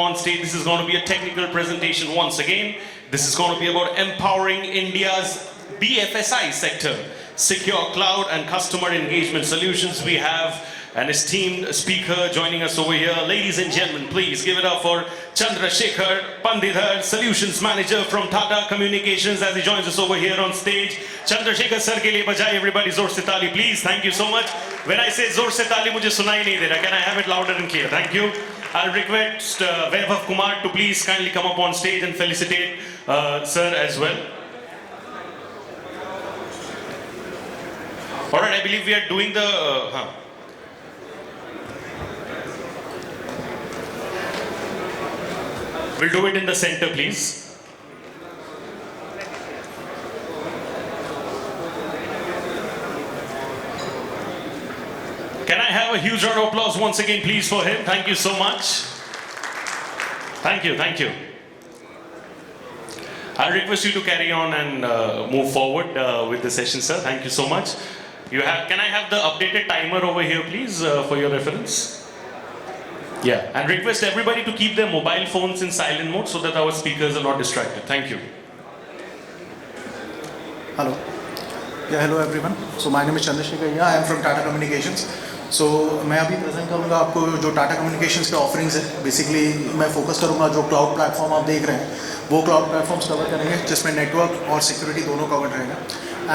on stage. This is going to be a technical presentation once again. This is going to be about empowering India's BFSI sector, secure cloud and customer engagement solutions. We have an esteemed speaker joining us over here. Ladies and gentlemen, please give it up for Chandrasekhar Pandidhar, Solutions Manager from Tata Communications, as he joins us over here on stage. Chandrasekhar sir ke liye bajaye everybody zor se taali, please. Thank you so much. When I say zor se taali, mujhe sunai nahi de raha. Can I have it louder and clear? Thank you. I'll request Vaibhav Kumar to please kindly come up on stage and felicitate sir as well. All right, I believe we are doing the We'll do it in the center, please. Can I have a huge round of applause once again, please, for him? Thank you so much. Thank you, thank you. I'll request you to carry on and move forward with the session, sir. Thank you so much. Can I have the updated timer over here, please, for your reference? Yeah, and request everybody to keep their mobile phones in silent mode so that our speakers are not distracted. Thank you. Hello. Yeah, hello everyone. So my name is Chandrasekhar. I am from Tata Communications. So मैं अभी present करूँगा आपको जो Tata communications के offerings है. Basically मैं focus करूँगा जो क्लाउड प्लेटफॉर्म आप देख रहे हैं वो क्लाउड प्लेटफॉर्म्स कवर करेंगे जिसमें नेटवर्क और सिक्योरिटी दोनों कवर रहेगा.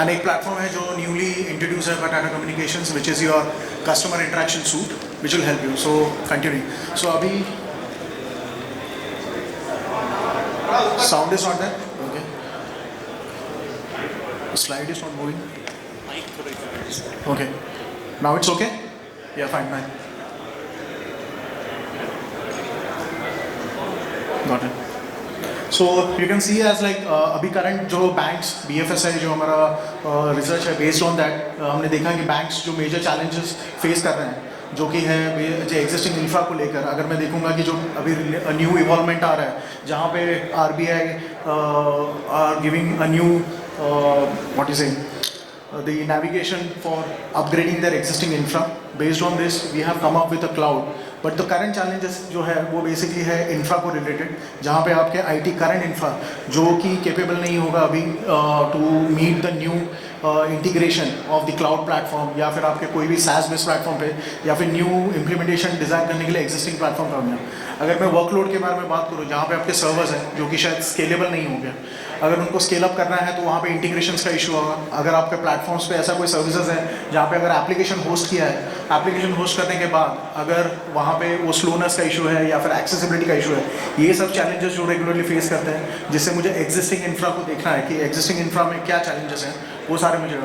एंड एक प्लेटफॉर्म है जो न्यूली इंट्रोड्यूस है Tata communications which is your customer interaction suit which will help you. So continue. So abhi sound is not there. Okay. The slide is not moving. Okay. Now it's okay. Yeah, fine. Got it. So you can see as like अभी current जो banks BFSI जो हमारा research है based on that हमने देखा कि banks जो major challenges face कर रहे हैं जो कि है जो एग्जिस्टिंग इंफ्रा को लेकर. अगर मैं देखूंगा कि जो अभी न्यू इवॉल्वमेंट आ रहा है जहाँ पे RBI are giving a new what is the navigation for upgrading their existing infra. Based on this we have come up with a cloud. But the current challenges जो है वो बेसिकली है infra को related जहाँ पे आपके IT current infra जो कि केपेबल नहीं होगा अभी to meet the new integration of the cloud platform या फिर आपके कोई भी SaaS बेस्ड प्लेटफॉर्म पे या फिर न्यू इम्प्लीमेंटेशन डिज़ाइन करने के लिए एग्जिस्टिंग प्लेटफॉर्म का होना. अगर मैं वर्कलोड के बारे में बात करूँ जहाँ पे आपके सर्वर्स हैं जो कि शायद स्केलेबल नहीं हो गया, अगर उनको स्केल अप करना है तो वहाँ पे इंटीग्रेशंस का इशू होगा. अगर आपके प्लेटफॉर्म्स पे ऐसा कोई सर्विसेज है जहाँ पे अगर एप्लीकेशन होस्ट किया है, एप्लीकेशन होस्ट करने के बाद अगर वहाँ पे वो स्लोनेस का इशू है या फिर एक्सेसिबिलिटी का इशू है, ये सब चैलेंजेस जो रेगुलरली फेस करते हैं जिससे मुझे एग्जिस्टिंग इंफ्रा को देखना है कि एग्जिस्टिंग इंफ्रा में क्या चैलेंजेस हैं वो सारे मुझे.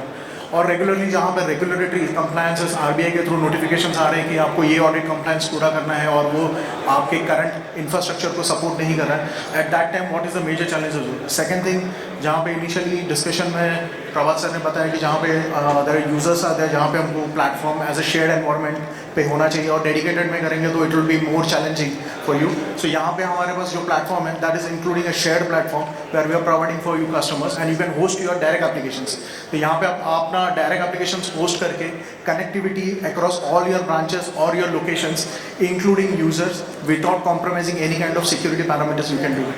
और रेगुलरली जहाँ पर रेगुलेटरी कंप्लायंसेस RBI के थ्रू नोटिफिकेशंस आ रहे हैं कि आपको ये ऑडिट कंप्लायंस पूरा करना है और वो आपके करंट इंफ्रास्ट्रक्चर को सपोर्ट नहीं कर रहा है. At that time what is the major challenges. Second thing जहाँ पे इनिशियली डिस्कशन में प्रभात सर ने बताया कि जहाँ पे अदर यूजर्स आते हैं जहाँ पे हमको platform as a shared environment पे होना चाहिए और डेडिकेटेड में करेंगे तो it will be more challenging for you. So यहाँ पे हमारे पास जो प्लेटफॉर्म है that is including a shared platform where we are providing for you customers and you can host your direct applications. तो यहाँ पे आप अपना डायरेक्ट एप्लीकेशंस होस्ट करके connectivity across all your branches और your locations including users without compromising any kind of security parameters you can do.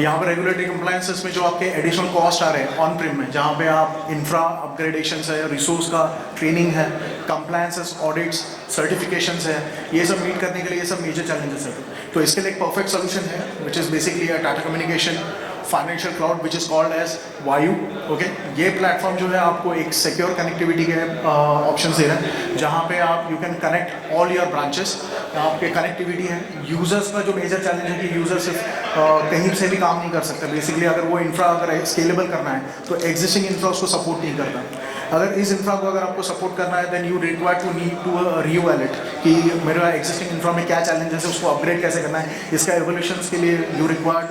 यहाँ पर regulatory compliances में जो आपके एडिशनल कॉस्ट आ रहे हैं ऑन प्रीम में जहाँ पे आप इंफ्रा अपग्रेडेशन है, रिसोर्स का ट्रेनिंग है, कंप्लायंसेस, ऑडिट्स, सर्टिफिकेशंस है, ये सब मीट करने के लिए ये सब मेजर चैलेंजेस हैं. तो इसके लिए एक परफेक्ट सोल्यूशन है which is basically a Tata communication financial cloud which is called as Vayu. Okay, ये प्लेटफॉर्म जो है आपको एक सिक्योर कनेक्टिविटी के ऑप्शन दे रहा है जहाँ पे आप you can connect all your branches. आपके कनेक्टिविटी है. यूज़र्स का जो मेजर चैलेंज है कि यूज़र सिर्फ कहीं से भी काम नहीं कर सकता. बेसिकली अगर वो इंफ्रा अगर स्केलेबल करना है तो एग्जिस्टिंग इंफ्रा उसको सपोर्ट नहीं करता. अगर इस इंफ्रा को अगर आपको सपोर्ट करना है then you require to need to reevaluate कि मेरा एग्जिस्टिंग इंफ्रा में क्या चैलेंजेस है, उसको अपग्रेड कैसे करना है. इसका एवोल्यूशन के लिए you required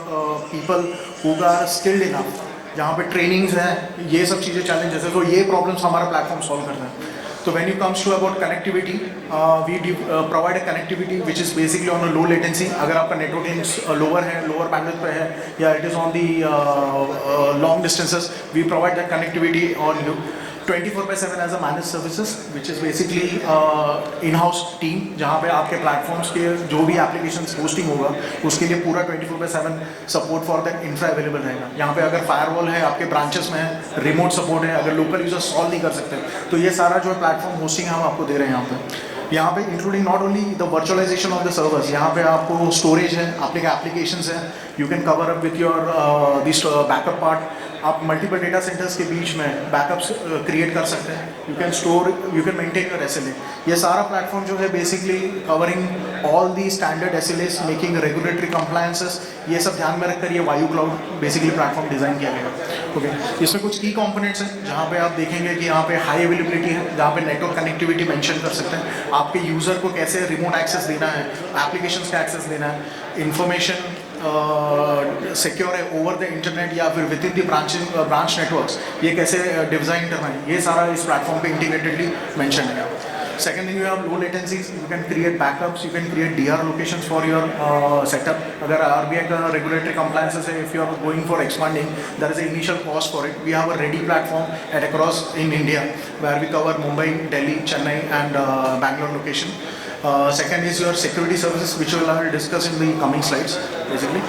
people who are skilled enough, जहाँ पे ट्रेनिंग्स हैं, ये सब चीज़ें चैलेंजेस है. तो ये प्रॉब्लम्स हमारा प्लेटफॉर्म सॉल्व करता है. So when it comes to about connectivity, we provide a connectivity which is basically on a low latency. अगर आपका नेटवर्किंग लोअर है, लोअर बैंडविड्थ पे है या it is on the long distances, we provide that connectivity on you. 24/7 as a manage services which is basically in house team, जहाँ पे आपके platforms के जो भी एप्लीकेशन होस्टिंग होगा उसके लिए पूरा 24/7 support for that infra available रहेगा। यहाँ पे अगर फायरवॉल है आपके ब्रांचेस में है, रिमोट सपोर्ट है, अगर लोकल यूजर सॉल्व नहीं कर सकते तो ये सारा जो है प्लेटफॉर्म होस्टिंग हम आपको दे रहे हैं यहाँ पे including not only the virtualization of the servers, यहाँ पे आपको स्टोरेज है, आपके एप्लीकेशंस है, you can cover up with your this backup part. आप मल्टीपल डेटा सेंटर्स के बीच में बैकअप्स क्रिएट कर सकते हैं, you can store, you can maintain your SLA। ये सारा प्लेटफॉर्म जो है basically covering all the standard SLAs, making regulatory compliances, ये सब ध्यान में रखकर ये वायु क्लाउड बेसिकली प्लेटफॉर्म डिज़ाइन किया गया। ओके, इसमें कुछ की कंपोनेंट्स हैं जहाँ पे आप देखेंगे कि यहाँ पे हाई अवेलेबिलिटी है, जहाँ पे नेटवर्क कनेक्टिविटी मेंशन कर सकते हैं, आपके यूज़र को कैसे रिमोट एक्सेस देना है, एप्लीकेशंस का एक्सेस देना है, इंफॉर्मेशन सिक्योर है ओवर द इंटरनेट या फिर with in the branch networks, ये कैसे डिज़ाइन करना है, ये सारा इस प्लेटफॉर्म पे इंटीग्रेटेडली मेंशन है। Second thing, you have low latencies, you can create backups, you can create DR locations for your setup. अगर RBI का regulatory compliances है, if you are going for expanding, there is an initial cost for it. We have a ready platform at across in India where we cover Mumbai, Delhi, Chennai and Bangalore location. Second is your security services, which we will discuss in the coming slides. Basically,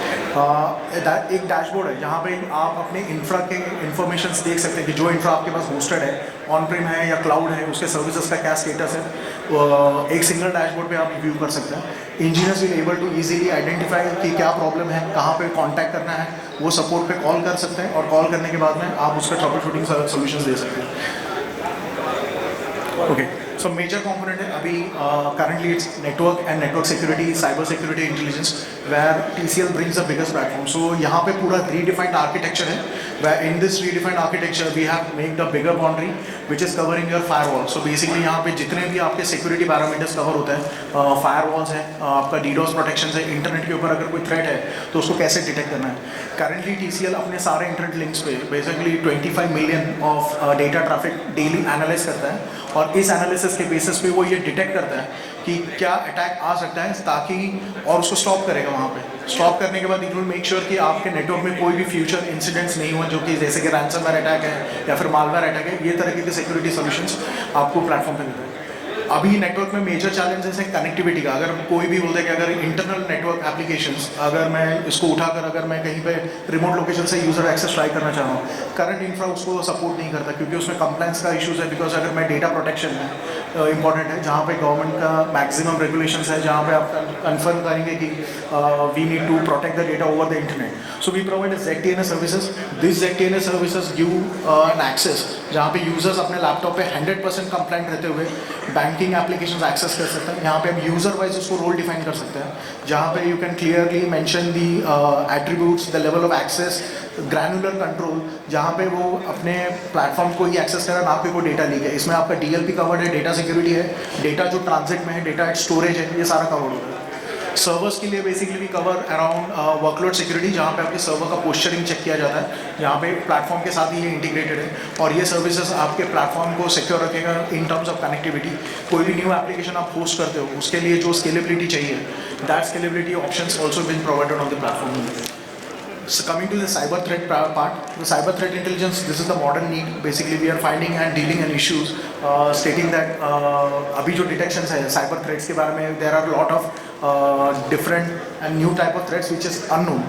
एक dashboard है जहाँ पे आप अपने infra के information देख सकते हैं कि जो इंफ्रा आपके पास होस्टेड है, ऑन प्रीम है या क्लाउड है, उसके सर्विसेज का क्या स्टेटस है, एक सिंगल डैशबोर्ड पे आप व्यू कर सकते हैं। Engineers will able to easily identify कि क्या प्रॉब्लम है, कहाँ पे कांटेक्ट करना है, वो सपोर्ट पे कॉल कर सकते हैं और कॉल करने के बाद में आप उसका ट्रबल शूटिंग सोल्यूशन दे सकते हैं। ओके, सो मेजर कंपोनेंट है अभी currently it's network and network security, cyber security, intelligence, where TCL brings the biggest platform. So यहाँ पे पूरा redefined architecture है, where in this redefined architecture we have made the bigger boundary which is covering your firewall. So basically यहाँ पे जितने भी आपके security parameters cover होते हैं, firewalls है, आपका DDoS protection है, इंटरनेट के ऊपर अगर कोई threat है तो उसको कैसे डिटेक्ट करना है। Currently TCL अपने सारे इंटरनेट लिंक्स पे basically 25 million of data traffic daily analyze करता है और इस एनालिसिस के बेसिस पे वो ये डिटेक्ट करता है कि क्या अटैक आ सकता है ताकि और उसको स्टॉप करेगा। वहाँ पे स्टॉप करने के बाद इट विल मेक श्योर कि आपके नेटवर्क में कोई भी फ्यूचर इंसिडेंट्स नहीं हुआ, जो कि जैसे कि रैंसमवेयर अटैक है या फिर मालवेयर अटैक है, ये तरह के सिक्योरिटी सॉल्यूशंस आपको प्लेटफॉर्म पे देते हैं। अभी नेटवर्क में मेजर चैलेंजेस है कनेक्टिविटी का। अगर कोई भी बोलते हैं कि अगर इंटरनल नेटवर्क एप्लीकेशंस अगर मैं इसको उठाकर अगर मैं कहीं पे रिमोट लोकेशन से यूज़र एक्सेस ट्राई करना चाह रहा हूँ, करंट इंफ्रा उसको सपोर्ट नहीं करता क्योंकि उसमें कंप्लायंस का इशूज़ है। बिकॉज अगर मैं डेटा प्रोटेक्शन है इंपॉर्टेंट है, जहाँ पे गवर्नमेंट का मैक्सिमम रेगुलेशंस है, जहाँ पे आप कन्फर्म करेंगे कि we need to protect the data over the internet. So we provide ZTNS services. This ZTNS services give an access जहाँ पे यूजर्स अपने लैपटॉप पे 100% कंप्लाइंट रहते हुए बैंकिंग एप्लीकेशंस एक्सेस कर सकते हैं। यहाँ पे हम यूज़र वाइज उसको रोल डिफाइन कर सकते हैं, जहाँ पे you can clearly mention the attributes, the level of access, granular control, जहाँ पे वो अपने प्लेटफॉर्म को ही एक्सेस करें, ना आपके कोई डेटा लीक है। इसमें आपका DLP कवर्ड है, डेटा सिक्योरिटी है, डेटा जो ट्रांजिट में है, डेटा एट स्टोरेज है, ये सारा कवर्ड होता है। सर्वर्स के लिए बेसिकली भी कवर अराउंड वर्कलोड सिक्योरिटी, जहाँ पे आपके सर्वर का पोस्चरिंग चेक किया जाता है, जहाँ पे प्लेटफॉर्म के साथ ही ये इंटीग्रेटेड है और ये सर्विसेज आपके प्लेटफॉर्म को सिक्योर रखेगा इन टर्म्स ऑफ कनेक्टिविटी। कोई भी न्यू एप्लीकेशन आप होस्ट करते हो उसके लिए जो स्केलेबिलिटी चाहिए, that scalability options also been provided on the platform. So coming to the cyber threat part, the cyber threat intelligence, this is the modern need. Basically, we are finding and dealing in issues, stating that अभी जो detections है cyber threats के बारे में, there are a lot of different and new type of threats which is unknown.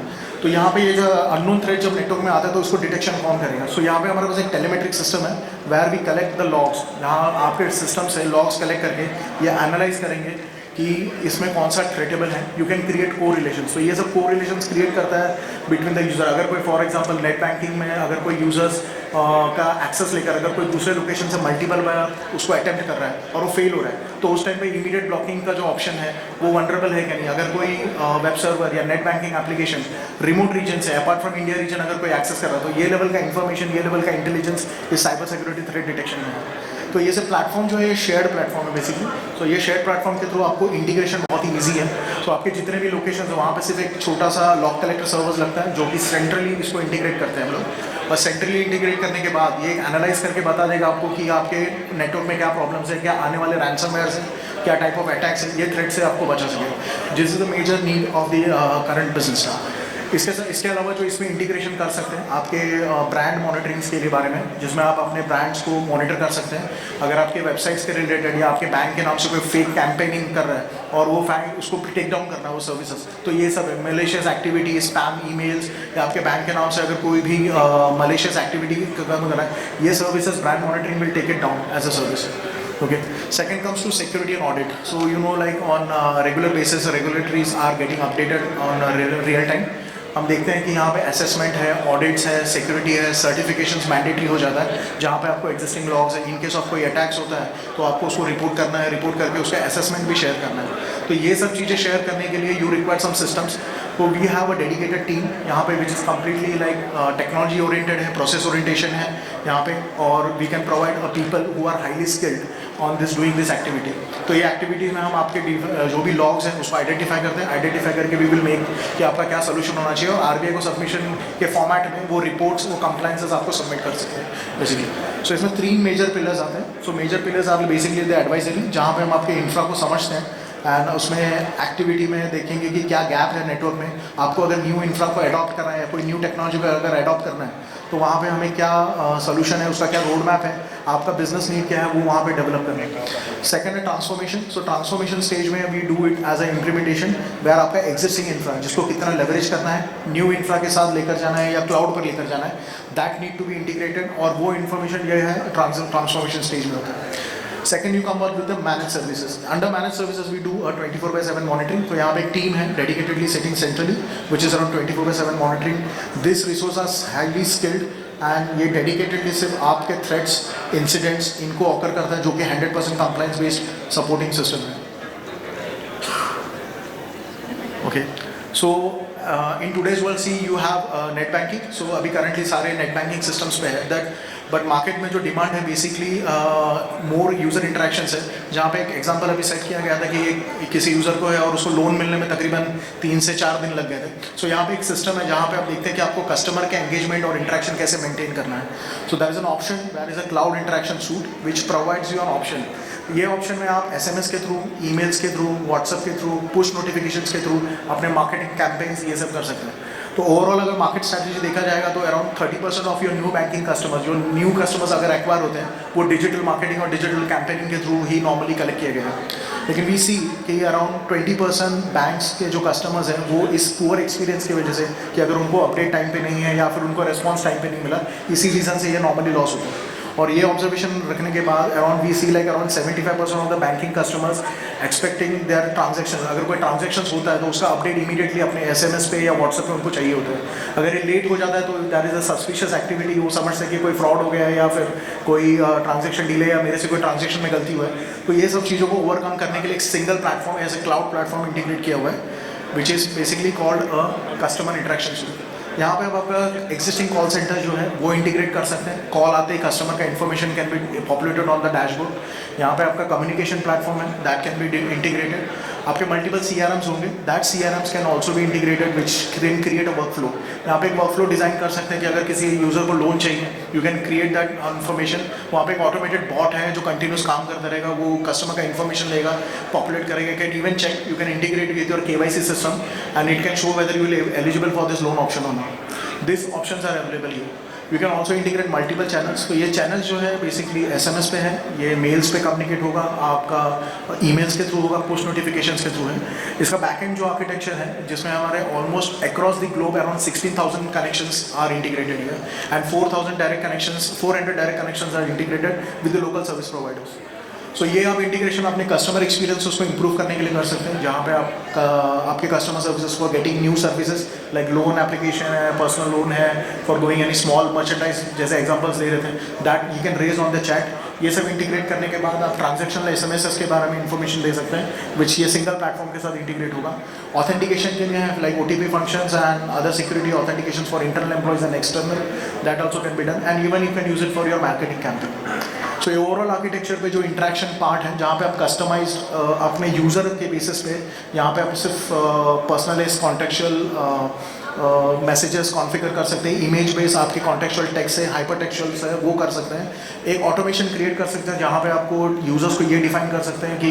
तो यहाँ पे ये जो अननोन थ्रेट जब नेटवर्क में आता है तो उसको डिटेक्शन कौन करेगा। सो यहाँ पे हमारे पास एक टेलीमेट्रिक सिस्टम है where we collect the logs, जहाँ आपके सिस्टम से लॉग्स कलेक्ट करके ये एनालाइज करेंगे कि इसमें कौन सा थ्रेटेबल है। यू कैन क्रिएट को रिलेशन। सो ये सब को रिलेशंस क्रिएट करता है बिटवीन द यूज़र। अगर कोई फॉर एग्जांपल नेट बैंकिंग में अगर कोई यूज़र्स का एक्सेस लेकर अगर कोई दूसरे लोकेशन से मल्टीपल बार उसको अटेम्प्ट कर रहा है और वो फेल हो रहा है, तो उस टाइम पे इमीडिएट ब्लॉकिंग का जो ऑप्शन है वो वनरेबल है कि नहीं। अगर कोई वेब सर्वर या net banking application remote region से अपार्ट फ्रॉम इंडिया रीजन अगर कोई एक्सेस कर रहा है, तो ये लेवल का इन्फॉर्मेशन, ये लेवल का इंटेलिजेंस इस साइबर सिक्योरिटी थ्रेट डिटेक्शन में है। तो ये सब प्लेटफॉर्म जो है ये शेयर्ड प्लेटफॉर्म है बेसिकली। तो ये शेयर्ड प्लेटफॉर्म के थ्रू आपको इंटीग्रेशन बहुत ही ईजी है। तो आपके जितने भी लोकेशन है वहाँ पे सिर्फ एक छोटा सा लॉग कलेक्टर सर्वर्स लगता है जो कि सेंट्रली इसको इंटीग्रेट करते हैं हम लोग। और सेंट्रली इंटीग्रेट करने के बाद ये एनालाइज करके बता देगा आपको कि आपके नेटवर्क में क्या प्रॉब्लम्स है, क्या आने वाले रैंसमवेयर से, क्या टाइप ऑफ अटैक्स है, ये थ्रेट से आपको बचा सके। This is the major need of the current business. इसके अलावा जो इसमें इंटीग्रेशन कर सकते हैं आपके ब्रांड मॉनिटरिंग्स के लिए बारे में, जिसमें आप अपने ब्रांड्स को मॉनिटर कर सकते हैं। अगर आपके वेबसाइट्स के रिलेटेड या आपके बैंक के नाम से कोई फेक कैंपेनिंग कर रहा है और वो फैक्ट उसको टेक डाउन करना है वो सर्विसेज, तो ये सब है। मलेशियस एक्टिविटी, स्पैम ईमेल्स या आपके बैंक के नाम से अगर कोई भी मलेशियस एक्टिविटी कर रहा है, ये services brand monitoring will take it down as a service. Okay. Second comes to security and audit. So like on regular basis, regulatories are getting updated on real time. हम देखते हैं कि यहाँ पे असेसमेंट है, ऑडिट्स है, security है, certifications mandatory हो जाता है, जहाँ पे आपको एग्जिस्टिंग लॉग्स है, इन केस ऑफ कोई अटैक्स होता है तो आपको उसको रिपोर्ट करना है, रिपोर्ट करके उसका असेसमेंट भी शेयर करना है। तो ये सब चीज़ें शेयर करने के लिए यू रिक्वायर सम सिस्टम्स। तो we have a dedicated team यहाँ पे which is completely like technology oriented है, प्रोसेस ओरिएंटेशन है यहाँ पे, और we can provide a people who are highly skilled on this doing this activity. तो ये एक्टिविटीज़ में हम आपके जो भी लॉग्स हैं उसको आइडेंटिफाई करते हैं, आइडेंटिफाई करके वी विल मेक कि आपका क्या सोल्यूशन होना चाहिए, और आरबीआई को सबमिशन के फॉर्मेट में वो रिपोर्ट्स, वो कंप्लाइंसेस आपको सबमिट कर सकते हैं बेसिकली। सो इसमें 3 मेजर पिलर्स आते हैं। So major pillars are basically the advisory, जहाँ पे हम आपके इंफ्रा को समझते हैं, एंड उसमें एक्टिविटी में देखेंगे कि क्या गैप है नेटवर्क में। आपको अगर न्यू इंफ्रा को अडॉप्ट करना है या कोई न्यू टेक्नोलॉजी को अगर अडॉप्ट करना है तो वहाँ पे हमें क्या सोल्यूशन है, उसका क्या रोड मैप है, आपका बिजनेस नीड क्या है, वो वहाँ पे डेवलप करना है। सेकंड है ट्रांसफॉर्मेशन। सो ट्रांसफॉर्मेशन स्टेज में we do it as a implementation, where आपका एग्जिस्टिंग इंफ्रा जिसको कितना लेवरेज करना है, न्यू इंफ्रा के साथ लेकर जाना है या क्लाउड पर लेकर जाना है, that need to be integrated, और वो इन्फॉर्मेशन ये है ट्रांसफॉर्मेशन स्टेज में होता है। Second, you come up with the managed services. Under managed services, we do a 24/7 monitoring. तो यहाँ पे एक team है dedicatedly sitting centrally, which is around 24/7 monitoring. This resource are highly skilled and ये dedicatedly सिर्फ आपके threats, incidents इनको occur करता है, जो कि 100% compliance based supporting system है. Okay. So in today's world, see you have net banking. So अभी currently सारे net banking systems पे है that, बट मार्केट में जो डिमांड है बेसिकली मोर यूज़र इंटरेक्शंस है, जहाँ पे एक एग्जांपल अभी सेट किया गया था कि किसी यूज़र को है और उसको लोन मिलने में तकरीबन 3 से 4 दिन लग गए थे। सो यहाँ पे एक सिस्टम है जहाँ पे आप देखते हैं कि आपको कस्टमर के एंगेजमेंट और इंटरेक्शन कैसे मेंटेन करना है। So that is an option, that is a cloud interaction suit which provides you an option. ये ऑप्शन में आप SMS के थ्रू, ईमेल्स के थ्रू, व्हाट्सएप के थ्रू, पुश नोटिफिकेशंस के थ्रू अपने मार्केटिंग कैंपेन्स ये सब कर सकते हैं। तो ओवरऑल अगर मार्केट स्ट्रैटेजी देखा जाएगा तो around 30% of your new banking customers, जो न्यू कस्टमर्स अगर एक्वायर होते हैं, वो डिजिटल मार्केटिंग और डिजिटल कैंपेनिंग के थ्रू ही नॉर्मली कलेक्ट किए गए हैं। लेकिन वी सी कि अराउंड 20% बैंक्स के जो कस्टमर्स हैं वो इस पुअर एक्सपीरियंस की वजह से, कि अगर उनको अपडेट टाइम पे नहीं है या फिर उनको रिस्पॉन्स टाइम पे नहीं मिला, इसी रीज़न से ये नॉर्मली लॉस होता है। और ये ऑब्जर्वेशन रखने के बाद around we see like around 75% of the banking customers expecting their transaction, अगर कोई ट्रांजेक्शन होता है तो उसका अपडेट इमीडिएटली अपने SMS पे या व्हाट्सएप पे उनको चाहिए होता है। अगर ये लेट हो जाता है तो that is a suspicious activity, वो समझते हैं कि कोई फ्रॉड हो गया है या फिर कोई ट्रांजेक्शन डिले या मेरे से कोई ट्रांजेक्शन में गलती हुआ है। तो ये सब चीज़ों को ओवरकम करने के लिए एक single platform as a cloud platform integrate किया हुआ है, which is basically called a customer interaction suite. यहाँ पे आप आपका एग्जिस्टिंग कॉल सेंटर जो है वो इंटीग्रेट कर सकते हैं। कॉल आते ही कस्टमर का information can be populated on the dashboard. यहाँ पे आपका कम्युनिकेशन प्लेटफॉर्म है, दैट कैन बी इंटीग्रेटेड। आपके मल्टीपल CRMs होंगे, that CRMs can also be integrated which can create a work flow. यहाँ पे एक वर्क फ्लो डिज़ाइन कर सकते हैं कि अगर किसी यूज़र को लोन चाहिए, you can create that information. वहाँ पे एक ऑटोमेटेड बॉट है जो कंटिन्यूस काम करता रहेगा, वो कस्टमर का इन्फॉर्मेशन लेगा, पॉपुलेट करेगा। Can even check, you can integrate with your KYC system and it can show whether you will eligible for this loan option और not. This options are available here. You can also integrate multiple channels. तो ये channels जो है basically SMS पे है, ये mails पे communicate होगा, आपका ईमेल्स के थ्रू होगा, पुश नोटिफिकेशंस के थ्रू है। इसका बैकएंड जो आर्किटेक्चर है, जिसमें हमारे almost across the globe around 16,000 connections are integrated here and 4,000 direct connections, 400 direct connections are integrated with the local service providers. So ये आप इंटीग्रेशन अपने कस्टमर एक्सपीरियंस उसको इंप्रूव करने के लिए कर सकते हैं, जहाँ पे आपके customer services for getting new services like loan application है, पर्सनल लोन है, for going any small merchandise जैसे एग्जांपल्स दे रहे थे, that you can raise on the chat. ये सब इंटीग्रेट करने के बाद आप ट्रांजेक्शन SMS के बारे में इन्फॉर्मेशन दे सकते हैं, विच ये सिंगल प्लेटफॉर्म के साथ इंटीग्रेट होगा। ऑथेंटिकेशन के लिए है like OTP functions and other security authentication for internal employees and external, that also can be done and even you can use it for your marketing campaign. So ये overall architecture पे जो interaction part है, जहाँ पे आप customised अपने user के basis पे, यहाँ पे आप सिर्फ पर्सनलाइज कॉन्टेक्चुअल मैसेजेस कॉन्फ़िगर कर सकते हैं, इमेज बेस आपके कॉन्टेक्चुअल टेक्स्ट है, हाइपर टेक्चुअल्स है, वो कर सकते हैं। एक ऑटोमेशन क्रिएट कर सकते हैं जहाँ पे आपको यूज़र्स को ये डिफाइन कर सकते हैं कि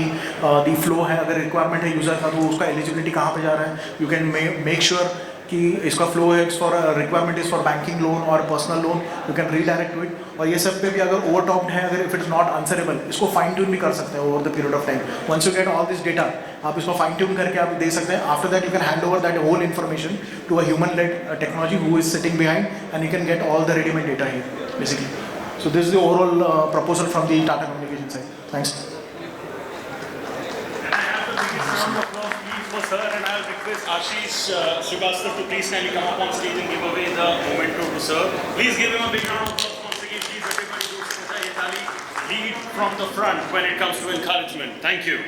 दी फ्लो है, अगर रिक्वायरमेंट है यूज़र का तो उसका एलिजिबिलिटी कहाँ पे जा रहा है। यू कैन मेक श्योर कि इसका फ्लो है for requirement is for banking loan और personal loan, you can redirect to it. और ये सब पे भी अगर ओवरटॉप्ड है, अगर if it is not answerable, इसको फाइन ट्यून भी कर सकते हैं over the period of time. Once you get all this data, आप इसको फाइन ट्यून करके आप दे सकते हैं। After that you can hand over that whole information to a human led technology who is sitting behind, and you can get all the readymade data here basically. So this is the overall proposal from the Tata Communication side. Thanks. And I have the biggest round of applause please for sir, and I'll request Ashish Srivastava to please kindly come up on stage and give away the memento to sir. Please give him a big round of applause once again. Please everybody do Sajay Tali lead from the front when it comes to encouragement. Thank you.